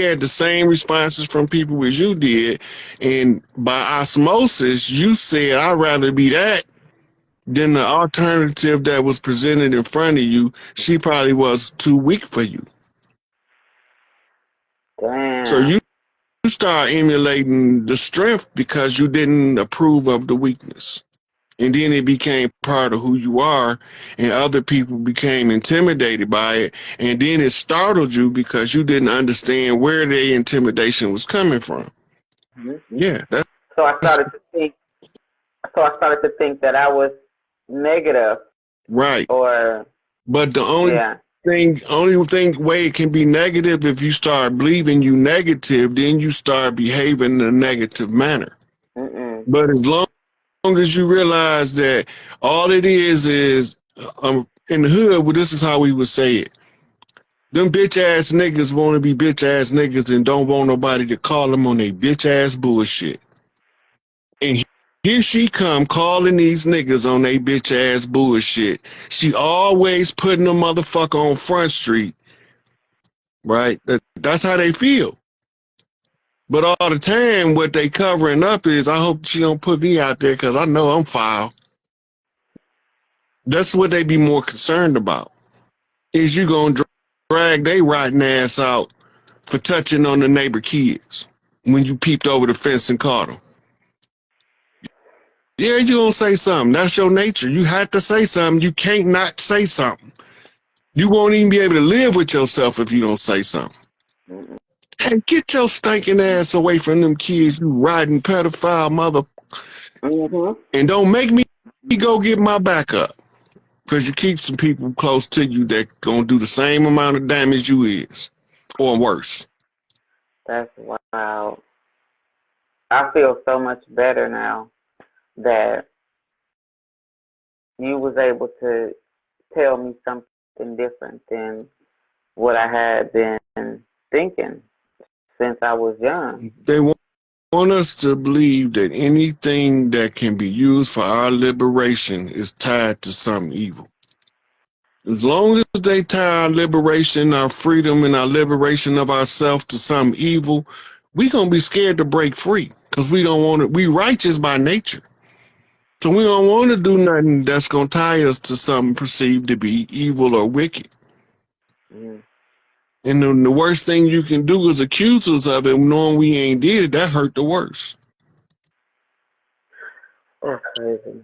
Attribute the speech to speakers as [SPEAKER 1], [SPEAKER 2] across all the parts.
[SPEAKER 1] had the same responses from people as you did, and by osmosis, you said, I'd rather be that than the alternative that was presented in front of you. She probably was too weak for you.
[SPEAKER 2] Damn.
[SPEAKER 1] So you start emulating the strength because you didn't approve of the weakness. And then it became part of who you are, and other people became intimidated by it. And then it startled you because you didn't understand where the intimidation was coming from.
[SPEAKER 2] Mm-hmm.
[SPEAKER 1] Yeah.
[SPEAKER 2] So I started to think. So I started to think that I was negative.
[SPEAKER 1] Right.
[SPEAKER 2] Or.
[SPEAKER 1] But the only way it can be negative, if you start believing you negative, then you start behaving in a negative manner.
[SPEAKER 2] Mm-mm.
[SPEAKER 1] But as long as you realize that all it is in the hood, well, this is how we would say it. Them bitch ass niggas want to be bitch ass niggas and don't want nobody to call them on their bitch ass bullshit. And here she come calling these niggas on their bitch ass bullshit. She always putting the motherfucker on Front Street, right? That's how they feel. But all the time, what they covering up is, I hope she don't put me out there because I know I'm foul. That's what they be more concerned about. Is you gonna drag they rotten ass out for touching on the neighbor kids when you peeped over the fence and caught them? Yeah, you gonna say something. That's your nature. You have to say something. You can't not say something. You won't even be able to live with yourself if you don't say something.
[SPEAKER 2] Mm-mm.
[SPEAKER 1] Hey, get your stinking ass away from them kids, you riding pedophile mother.
[SPEAKER 2] Mm-hmm.
[SPEAKER 1] And don't make me go get my back up. Because you keep some people close to you that gonna do the same amount of damage you is. Or worse.
[SPEAKER 2] That's wild. I feel so much better now that you was able to tell me something different than what I had been thinking since I was young.
[SPEAKER 1] They want us to believe that anything that can be used for our liberation is tied to something evil. As long as they tie our liberation, our freedom, and our liberation of ourselves to something evil, we gonna be scared to break free because we don't want to. We righteous by nature, so we don't want to do nothing that's gonna tie us to something perceived to be evil or wicked.
[SPEAKER 2] Mm.
[SPEAKER 1] And the worst thing you can do is accuse us of it, knowing we ain't did it. That hurt the worst.
[SPEAKER 2] That's crazy.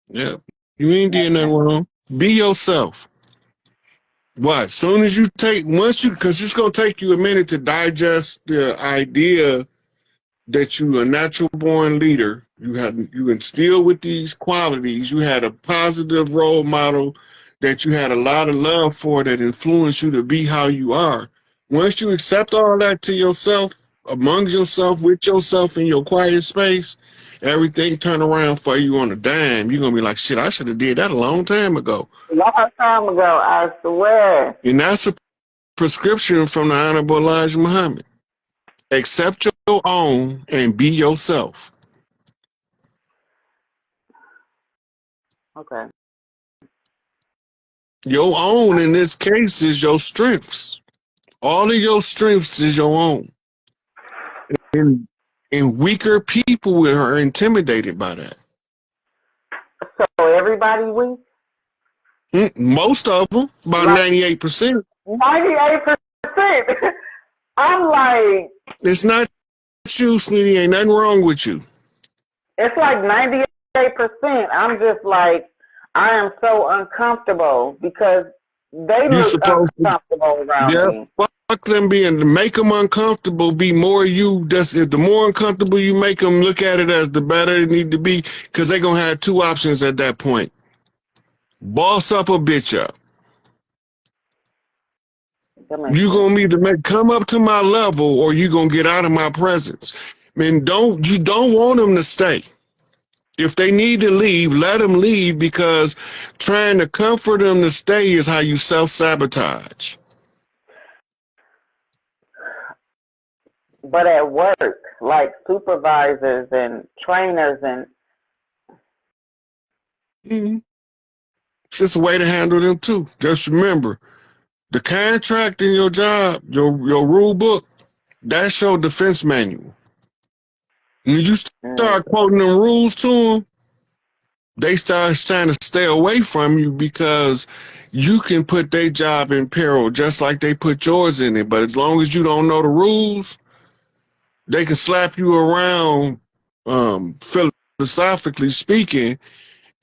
[SPEAKER 1] Yeah, you ain't did nothing wrong. Be yourself. What? Soon as you because it's gonna take you a minute to digest the idea that you a natural born leader. You instill with these qualities. You had a positive role model that you had a lot of love for that influenced you to be how you are. Once you accept all that to yourself, among yourself, with yourself in your quiet space, everything turn around for you on a dime. You're gonna be like, shit, I should have did that a long time ago.
[SPEAKER 2] A long time ago, I swear.
[SPEAKER 1] And that's a prescription from the Honorable Elijah Muhammad. Accept your own and be yourself.
[SPEAKER 2] Okay.
[SPEAKER 1] Your own in this case is your strengths. All of your strengths is your own. And weaker people are intimidated by that.
[SPEAKER 2] So everybody weak?
[SPEAKER 1] Most of them, about
[SPEAKER 2] Like
[SPEAKER 1] 98%.
[SPEAKER 2] 98%. I'm like,
[SPEAKER 1] It's not you, sweetie. Ain't nothing wrong with you.
[SPEAKER 2] it's like 98%. I'm just like, I am so uncomfortable because they
[SPEAKER 1] You
[SPEAKER 2] look
[SPEAKER 1] supposed to,
[SPEAKER 2] uncomfortable around me.
[SPEAKER 1] fuck them being, make them uncomfortable, be more you. The more uncomfortable you make them, look at it as the better it need to be, because they're going to have two options at that point. Boss up or bitch up. You going to either come up to my level or you going to get out of my presence. I mean, you don't want them to stay. If they need to leave, let them leave, because trying to comfort them to stay is how you self-sabotage.
[SPEAKER 2] But at work, like supervisors and trainers and
[SPEAKER 1] It's just a way to handle them too. Just remember, The contract in your job, your rule book, that's your defense manual. When you start quoting them rules to them, they start trying to stay away from you because you can put their job in peril just like they put yours in it. But as long as you don't know the rules, they can slap you around, philosophically speaking,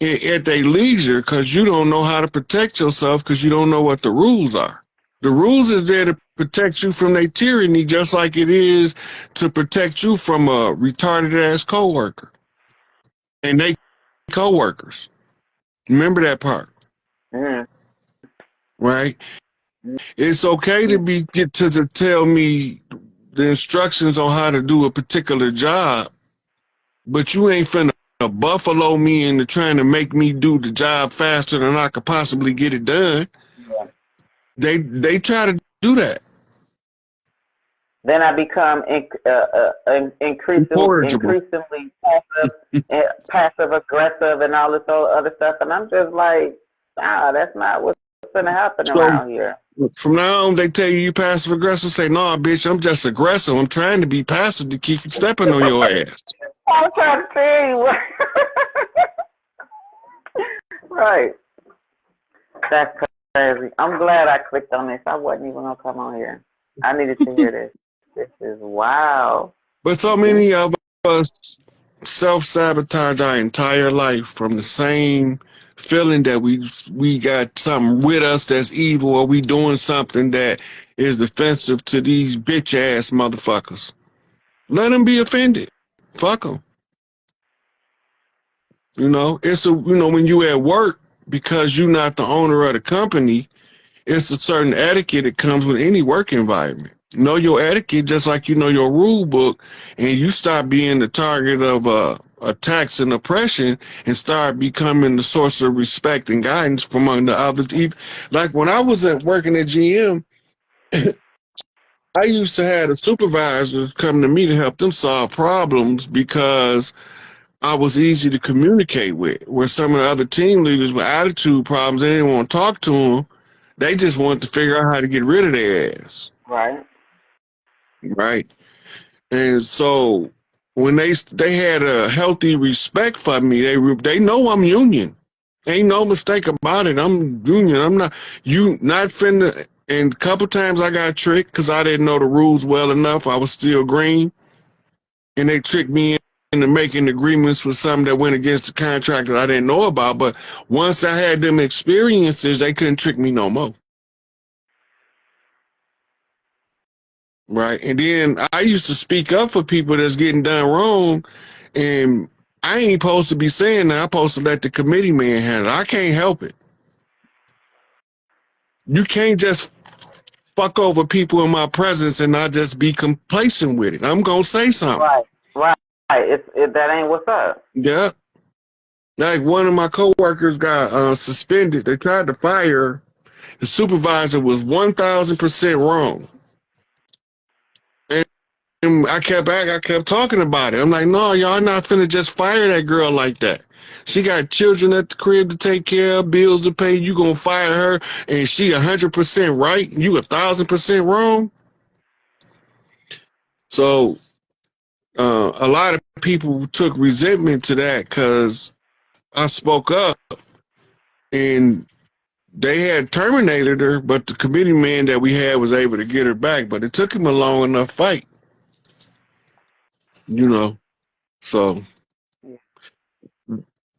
[SPEAKER 1] at their leisure because you don't know how to protect yourself because you don't know what the rules are. The rules is there to protect you from their tyranny just like it is to protect you from a retarded ass coworker and they coworkers. Remember that part. Right? It's okay to get to tell me the instructions on how to do a particular job, but you ain't finna buffalo me into trying to make me do the job faster than I could possibly get it done. They try to do that.
[SPEAKER 2] Then I become increasingly passive aggressive and all this other stuff, and I'm just like, nah, that's not what's gonna happen around here.
[SPEAKER 1] From now on, they tell you passive aggressive. Say, no, bitch, I'm just aggressive. I'm trying to be passive to keep stepping on your ass.
[SPEAKER 2] I'm trying to tell you. Right. That's crazy. I'm glad I clicked on this. I wasn't even gonna come on here. I needed to hear this. This is wow.
[SPEAKER 1] But so many of us self-sabotage our entire life from the same feeling that we got something with us that's evil, or we doing something that is offensive to these bitch ass motherfuckers. Let them be offended. Fuck them. You know, when you at work, because you're not the owner of the company, it's a certain etiquette that comes with any work environment. Know your etiquette just like you know your rule book, and you stop being the target of attacks and oppression and start becoming the source of respect and guidance from among the others. Like when I was working at GM, I used to have the supervisors come to me to help them solve problems because I was easy to communicate with. Where some of the other team leaders with attitude problems, they didn't want to talk to them. They just wanted to figure out how to get rid of their ass.
[SPEAKER 2] Right.
[SPEAKER 1] Right. And so when they had a healthy respect for me, they know I'm union. Ain't no mistake about it. I'm union. I'm not finna. And a couple times I got tricked because I didn't know the rules well enough. I was still green, and they tricked me into making agreements with something that went against the contract that I didn't know about. But once I had them experiences, they couldn't trick me no more. Right. And then I used to speak up for people that's getting done wrong, and I ain't supposed to be saying that. I'm supposed to let the committee man handle it. I can't help it. You can't just fuck over people in my presence and not just be complacent with it. I'm gonna say something.
[SPEAKER 2] Right. That ain't what's up.
[SPEAKER 1] Yeah. Like one of my coworkers got suspended. They tried to fire her. The supervisor was 1,000% wrong. And I kept talking about it. I'm like, no, y'all not finna just fire that girl like that. She got children at the crib to take care of, bills to pay. You gonna fire her, and she 100% right? You 1,000% wrong? So a lot of people took resentment to that because I spoke up, and they had terminated her, but the committee man that we had was able to get her back. But it took him a long enough fight, you know. So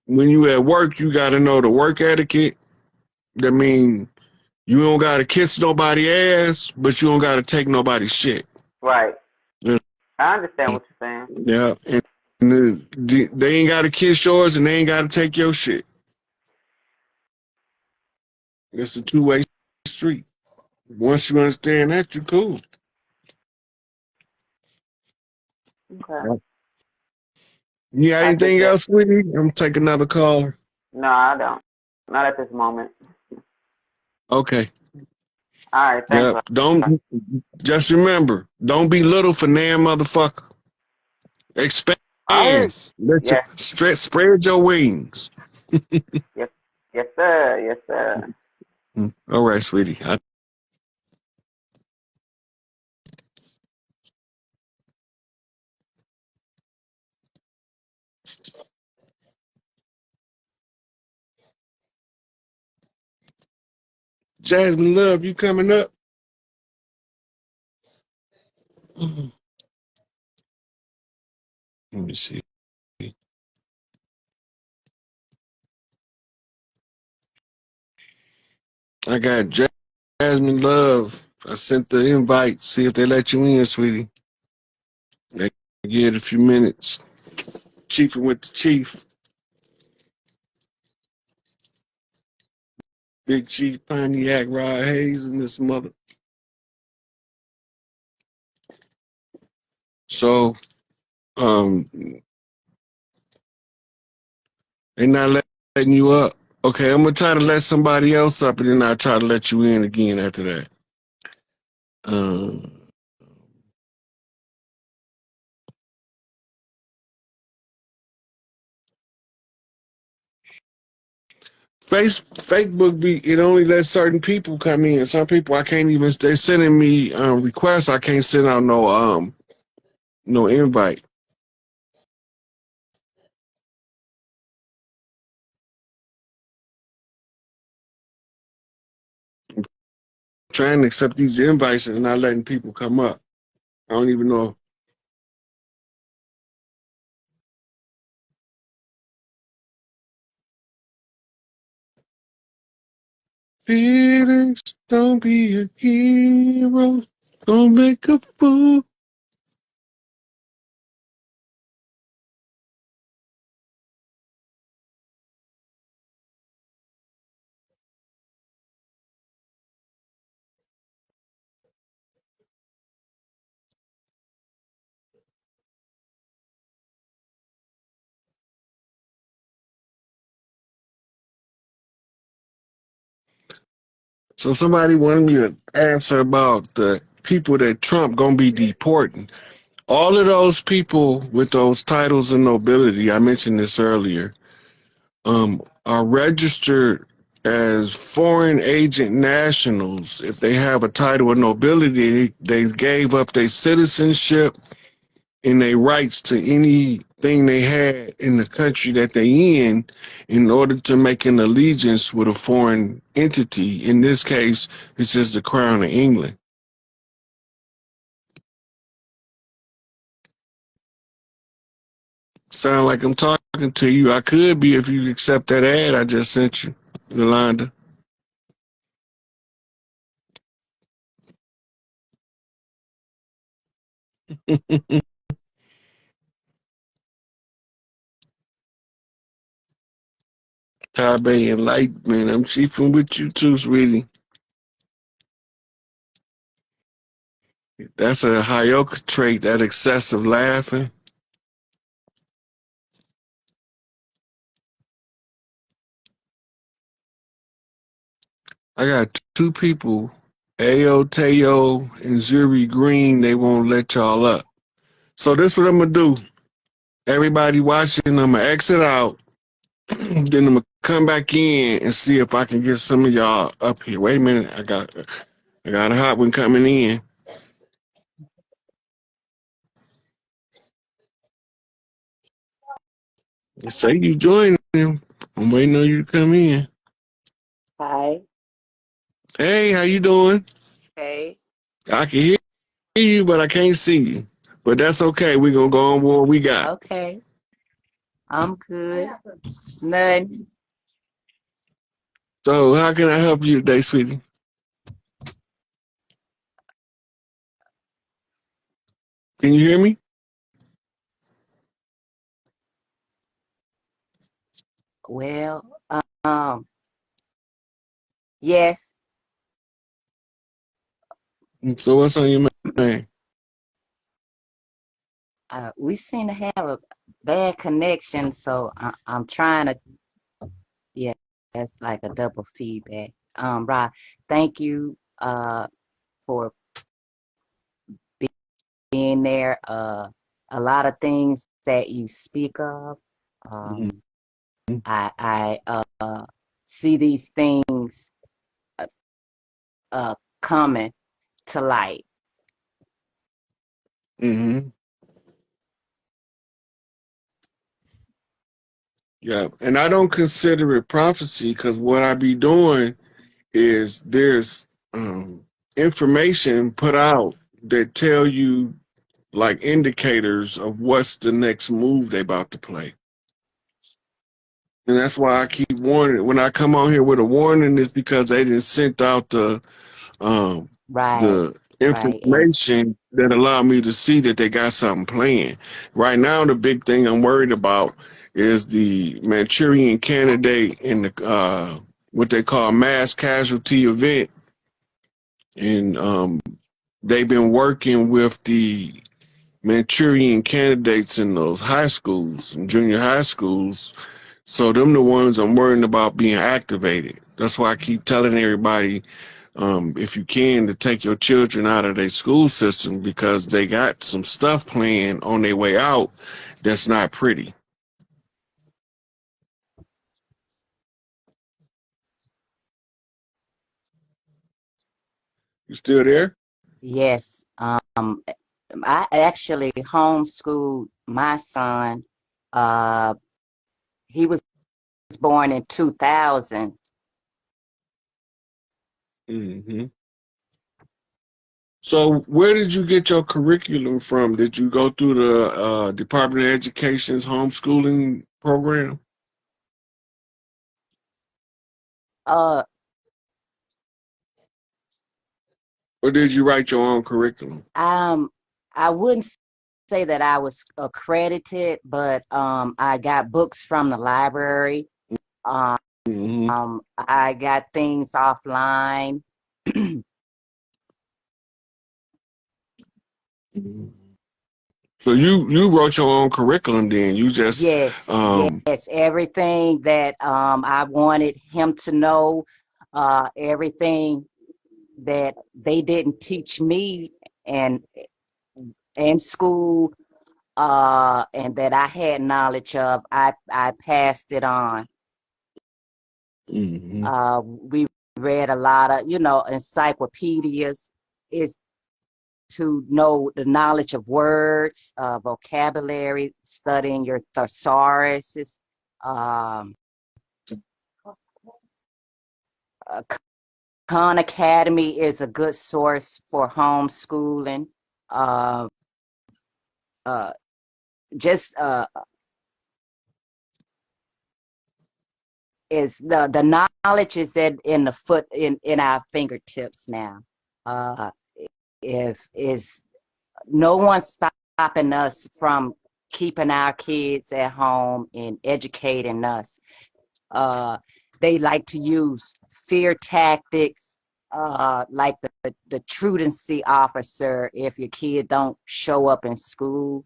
[SPEAKER 1] when you at work, you got to know the work etiquette. That mean you don't got to kiss nobody ass, but you don't got to take nobody's shit.
[SPEAKER 2] Right. Yeah. I understand what you're saying.
[SPEAKER 1] Yeah. And they ain't got to kiss yours, and they ain't got to take your shit. It's a two-way street. Once you understand that, you're cool.
[SPEAKER 2] Okay.
[SPEAKER 1] You got anything else, sweetie? I'm going to take another caller.
[SPEAKER 2] No, I don't. Not at this moment.
[SPEAKER 1] Okay.
[SPEAKER 2] All right, thanks.
[SPEAKER 1] Don't, just remember, don't be little for damn motherfucker. Expand. Spread your wings.
[SPEAKER 2] Yes, sir. Yes, sir.
[SPEAKER 1] All right, sweetie. Jasmine Love, you coming up? Let me see. I got Jasmine Love. I sent the invite. See if they let you in, sweetie. They give it a few minutes. Chiefing with the chief. Big Chief Pontiac Rod Hayes and this mother. So, they not letting you up. Okay, I'm gonna try to let somebody else up, and then I'll try to let you in again after that. Um, Facebook it only lets certain people come in. Some people I can't even. They're sending me requests. I can't send out no invite. Trying to accept these invites and not letting people come up. I don't even know. Feelings, don't be a hero. Don't make a fool. So somebody wanted me to answer about the people that Trump gonna be deporting. All of those people with those titles of nobility, I mentioned this earlier, are registered as foreign agent nationals. If they have a title of nobility, they gave up their citizenship and their rights to anything they had in the country that they in order to make an allegiance with a foreign entity. In this case, it's just the Crown of England. Sound like I'm talking to you. I could be if you accept that ad I just sent you, Yolanda. Tabe Enlightenment. I'm chiefing with you too, sweetie. That's a Hyoka trait, that excessive laughing. I got two people, Ayo Teo and Zuri Green. They won't let y'all up. So this what I'm gonna do. Everybody watching, I'm gonna exit out. Then I'm gonna come back in and see if I can get some of y'all up here. Wait a minute, I got a hot one coming in. Say you join them. I'm waiting on you to come in.
[SPEAKER 3] Hi.
[SPEAKER 1] Hey, how you doing?
[SPEAKER 3] Hey.
[SPEAKER 1] I can hear you, but I can't see you. But that's okay. We're gonna go on with what we got.
[SPEAKER 3] Okay. I'm good. Nothing.
[SPEAKER 1] So how can I help you today, sweetie? Can you hear me?
[SPEAKER 3] Well, um, yes.
[SPEAKER 1] So what's on your mind?
[SPEAKER 3] We seem to have a bad connection, so I'm trying to. Yeah, that's like a double feedback. Right. Thank you. For being there. A lot of things that you speak of.
[SPEAKER 1] Mm-hmm.
[SPEAKER 3] I see these things uh, coming to light.
[SPEAKER 1] Mm-hmm. Yeah, and I don't consider it prophecy because what I be doing is there's information put out that tell you like indicators of what's the next move they about to play. And that's why I keep warning. When I come on here with a warning, is because they didn't sent out um,
[SPEAKER 3] Right,
[SPEAKER 1] the
[SPEAKER 3] right. And
[SPEAKER 1] information that allow me to see that they got something playing. Right now, the big thing I'm worried about is the Manchurian candidate and the what they call mass casualty event, and they've been working with the Manchurian candidates in those high schools and junior high schools. So them the ones I'm worried about being activated. That's why I keep telling everybody, if you can, to take your children out of their school system because they got some stuff playing on their way out that's not pretty. You still there?
[SPEAKER 3] yes, I actually homeschooled my son. Uh, he was born in 2000.
[SPEAKER 1] hmm So where did you get your curriculum from? Did you go through the Department of Education's homeschooling program?
[SPEAKER 3] Uh,
[SPEAKER 1] Or did you write your own curriculum?
[SPEAKER 3] um, I wouldn't say that I was accredited, but I got books from the library. Um,
[SPEAKER 1] hmm
[SPEAKER 3] I got things offline.
[SPEAKER 1] So you wrote your own curriculum then. You just
[SPEAKER 3] Yes, yes, everything that I wanted him to know, everything that they didn't teach me and in school, and that I had knowledge of, I passed it on.
[SPEAKER 1] hmm
[SPEAKER 3] We read a lot of, encyclopedias, is to know the knowledge of words, vocabulary, studying your thesauruses. Um, uh, Khan Academy is a good source for homeschooling. Uh, uh, just is the knowledge is in the foot in our fingertips now. Uh, if is no one's stopping us from keeping our kids at home and educating us. Uh, they like to use fear tactics, like the truancy officer if your kid don't show up in school.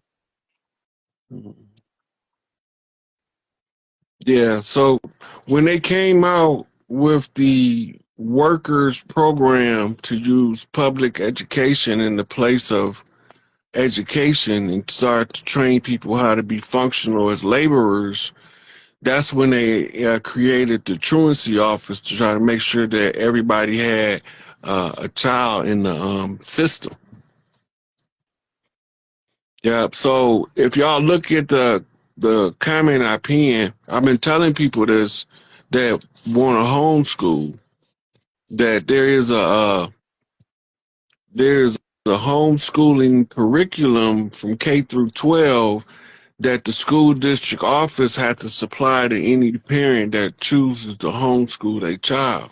[SPEAKER 1] Yeah. So when they came out with the workers program to use public education in the place of education and start to train people how to be functional as laborers, that's when they created the truancy office to try to make sure that everybody had a child in the system. Yeah. So if y'all look at the comment I pinned, I've been telling people this that want to homeschool that there's a homeschooling curriculum from K through 12 that the school district office had to supply to any parent that chooses to homeschool their child,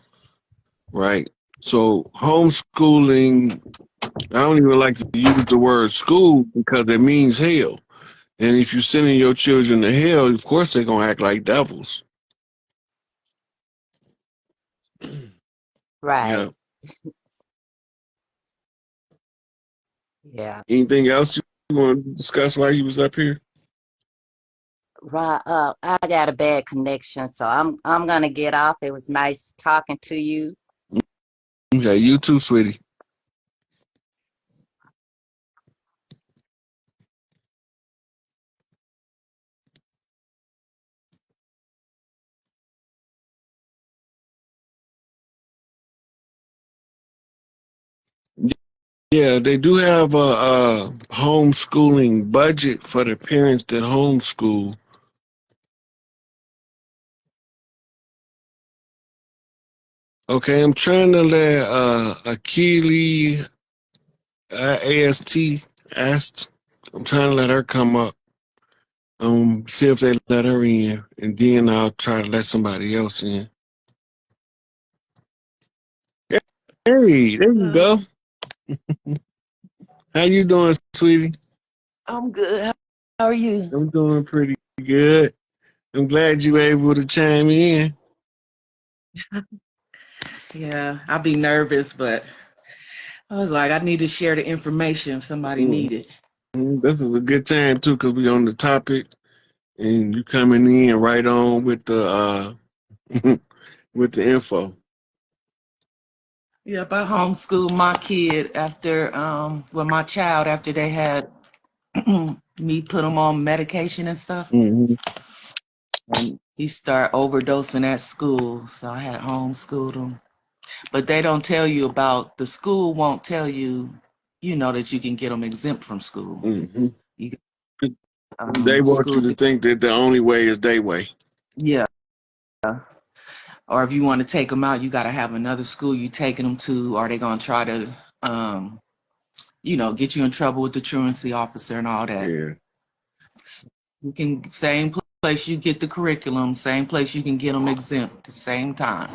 [SPEAKER 1] right? So homeschooling, I don't even like to use the word school because it means hell. And if you're sending your children to hell, of course they're gonna act like devils.
[SPEAKER 3] Right.
[SPEAKER 1] Yeah.
[SPEAKER 3] Yeah.
[SPEAKER 1] Anything else you want to discuss while you was up here?
[SPEAKER 3] Right. I got a bad connection, so I'm gonna get off. It was nice talking to you.
[SPEAKER 1] Okay, you too, sweetie. Yeah, they do have a homeschooling budget for the parents that homeschool. Okay, I'm trying to let Akili AST asked. I'm trying to let her come up. See if they let her in, and then I'll try to let somebody else in. Hey, there you go. How you doing, sweetie?
[SPEAKER 4] I'm good. How are you?
[SPEAKER 1] I'm doing pretty good. I'm glad you were able to chime in.
[SPEAKER 4] Yeah, I'll be nervous, but I was like, I need to share the information if somebody
[SPEAKER 1] Mhm.
[SPEAKER 4] needed.
[SPEAKER 1] This is a good time too, cause we on the topic, and you coming in right on with the with the info.
[SPEAKER 4] Yep, I homeschooled my kid after, my child after they had me put him on medication and stuff,
[SPEAKER 1] Hmm.
[SPEAKER 4] and he started overdosing at school, so I had homeschooled him. But they don't tell you about the school. Won't tell you, that you can get them exempt from school.
[SPEAKER 1] Hmm.
[SPEAKER 4] You
[SPEAKER 1] They want you
[SPEAKER 4] schools,
[SPEAKER 1] to think that the only way is their way.
[SPEAKER 4] yeah. Or if you want to take them out, you got to have another school you taking them to, or they gonna try to, get you in trouble with the truancy officer and all that.
[SPEAKER 1] Yeah.
[SPEAKER 4] You can same place you get the curriculum, same place you can get them exempt at the same time.